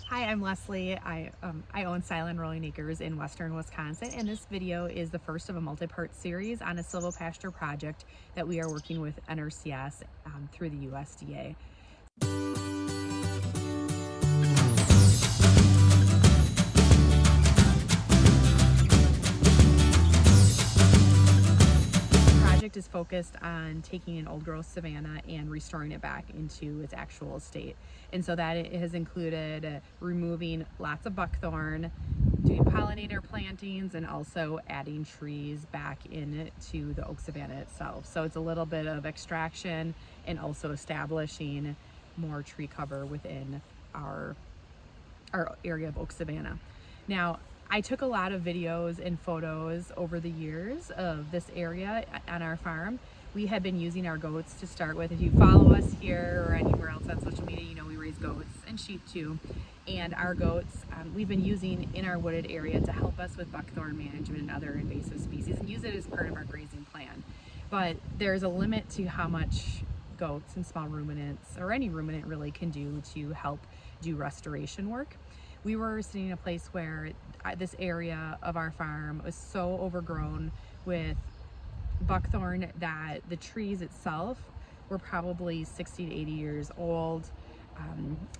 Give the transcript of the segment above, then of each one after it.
Hi, I'm Leslie. I own Silent Rolling Acres in Western Wisconsin, and this video is the first of a multi-part series on a Silvopasture project that we are working with NRCS through the USDA. Is focused on taking an old growth savanna and restoring it back into its actual state, and so that it has included removing lots of buckthorn, doing pollinator plantings, and also adding trees back into the oak savanna itself. So it's a little bit of extraction and also establishing more tree cover within our area of oak savanna. Now, I took a lot of videos and photos over the years of this area on our farm. We have been using our goats to start with. If you follow us here or anywhere else on social media, you know we raise goats and sheep too. And our goats, we've been using in our wooded area to help us with buckthorn management and other invasive species, and use it as part of our grazing plan. But there's a limit to how much goats and small ruminants, or any ruminant really, can do to help do restoration work. We were sitting in a place where this area of our farm was so overgrown with buckthorn that the trees itself were probably 60 to 80 years old.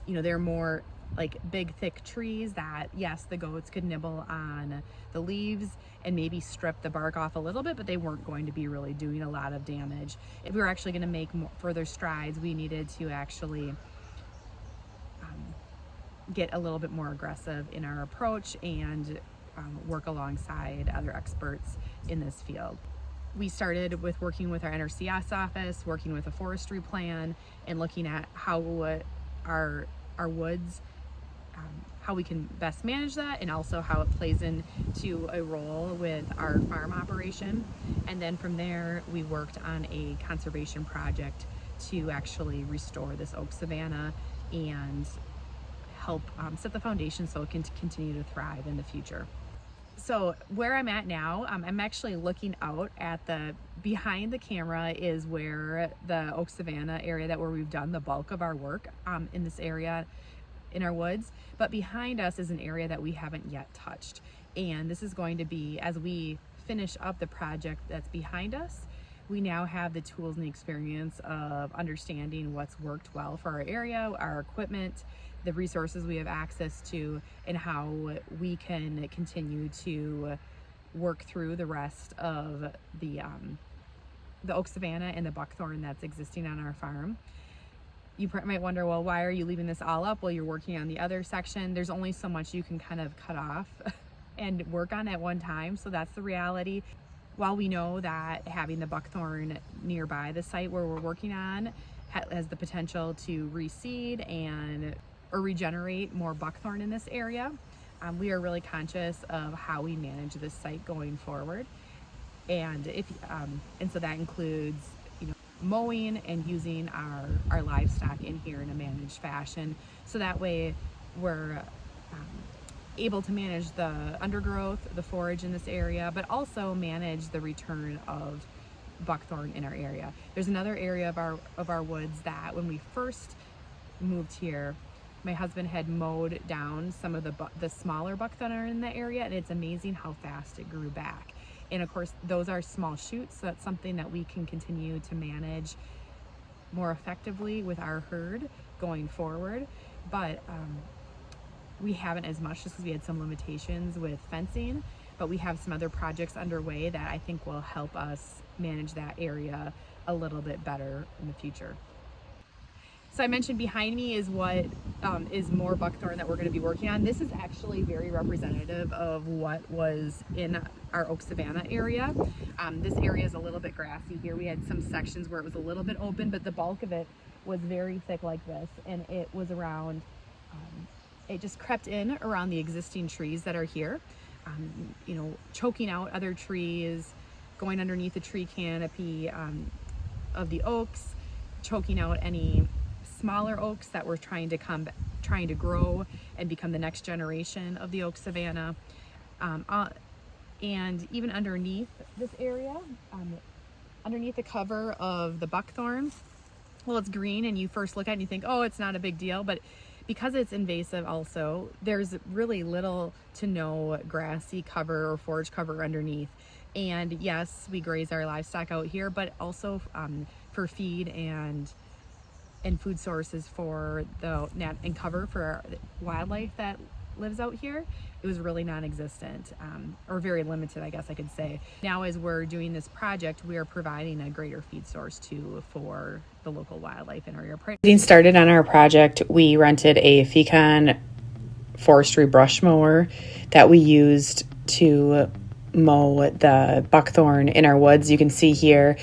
They're more like big, thick trees that, yes, the goats could nibble on the leaves and maybe strip the bark off a little bit, but they weren't going to be really doing a lot of damage. If we were actually going to make further strides, we needed to actually get a little bit more aggressive in our approach and work alongside other experts in this field. We started with working with our NRCS office, working with a forestry plan, and looking at how our woods, how we can best manage that, and also how it plays into a role with our farm operation. And then from there, we worked on a conservation project to actually restore this oak savanna and help set the foundation so it can continue to thrive in the future. So where I'm at now, I'm actually looking out at behind the camera is where the oak savanna area where we've done the bulk of our work in this area in our woods. But behind us is an area that we haven't yet touched. And this is going to be, as we finish up the project that's behind us, we now have the tools and the experience of understanding what's worked well for our area, our equipment, the resources we have access to, and how we can continue to work through the rest of the oak savanna and the buckthorn that's existing on our farm. You might wonder, well, why are you leaving this all up while you're working on the other section? There's only so much you can kind of cut off and work on at one time, so that's the reality. While we know that having the buckthorn nearby the site where we're working on has the potential to reseed or regenerate more buckthorn in this area, we are really conscious of how we manage this site going forward. And so that includes mowing and using our livestock in here in a managed fashion, so that way we're able to manage the undergrowth, the forage in this area, but also manage the return of buckthorn in our area. There's another area of our woods that when we first moved here, my husband had mowed down some of the smaller buckthorn in the area, and it's amazing how fast it grew back. And of course, those are small shoots, so that's something that we can continue to manage more effectively with our herd going forward. But we haven't as much, just because we had some limitations with fencing, but we have some other projects underway that I think will help us manage that area a little bit better in the future. So I mentioned behind me is what is more buckthorn that we're going to be working on. This is actually very representative of what was in our oak savanna area. This area is a little bit grassy here. We had some sections where it was a little bit open, but the bulk of it was very thick like this, and it was around, it just crept in around the existing trees that are here, choking out other trees, going underneath the tree canopy of the oaks, choking out any smaller oaks that were trying to grow and become the next generation of the oak savanna. And even underneath this area, underneath the cover of the buckthorn, well, it's green and you first look at it and you think, oh, it's not a big deal, but Because it's invasive also, there's really little to no grassy cover or forage cover underneath. And yes, we graze our livestock out here, but also for feed and food sources for and cover for our wildlife that lives out here, it was really non-existent, or very limited, I guess I could say. Now, as we're doing this project, we are providing a greater feed source for the local wildlife in our area. Getting started on our project, we rented a Fecon Forestry brush mower that we used to mow the buckthorn in our woods. You can see here,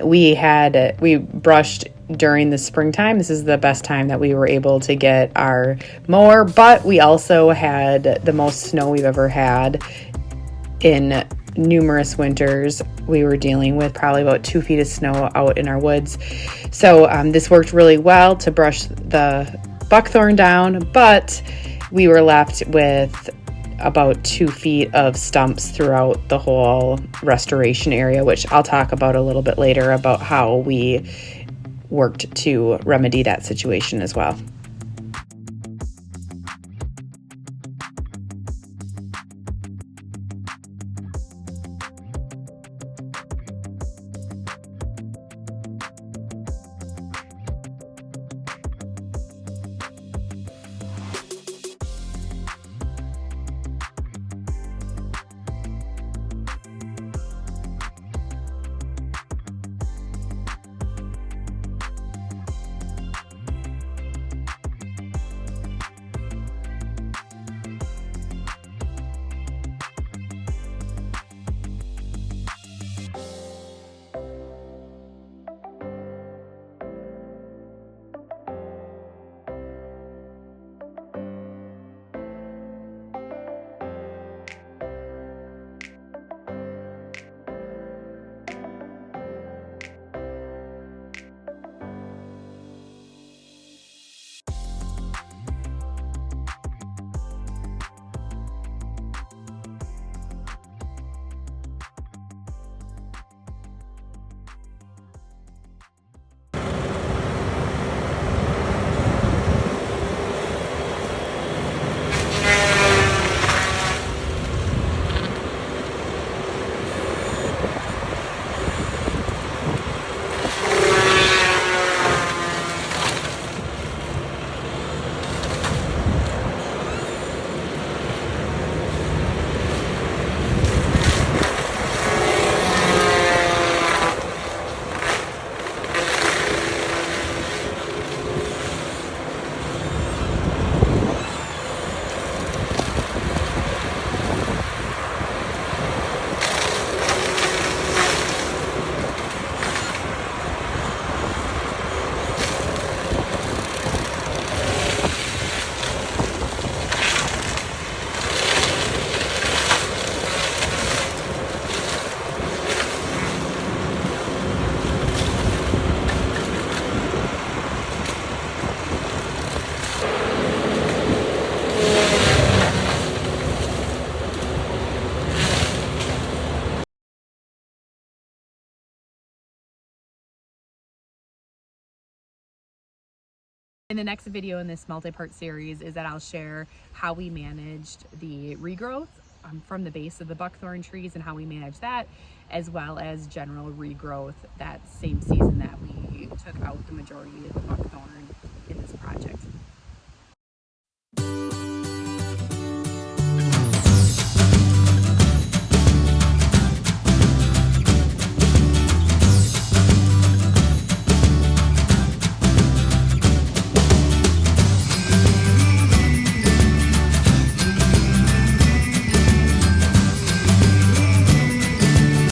we brushed during the springtime. This is the best time that we were able to get our mower, but we also had the most snow we've ever had in numerous winters. We were dealing with probably about 2 feet of snow out in our woods. So this worked really well to brush the buckthorn down, but we were left with about 2 feet of stumps throughout the whole restoration area, which I'll talk about a little bit later about how we worked to remedy that situation as well. In the next video in this multi-part series is that I'll share how we managed the regrowth from the base of the buckthorn trees and how we managed that, as well as general regrowth that same season that we took out the majority of the buckthorn in this project.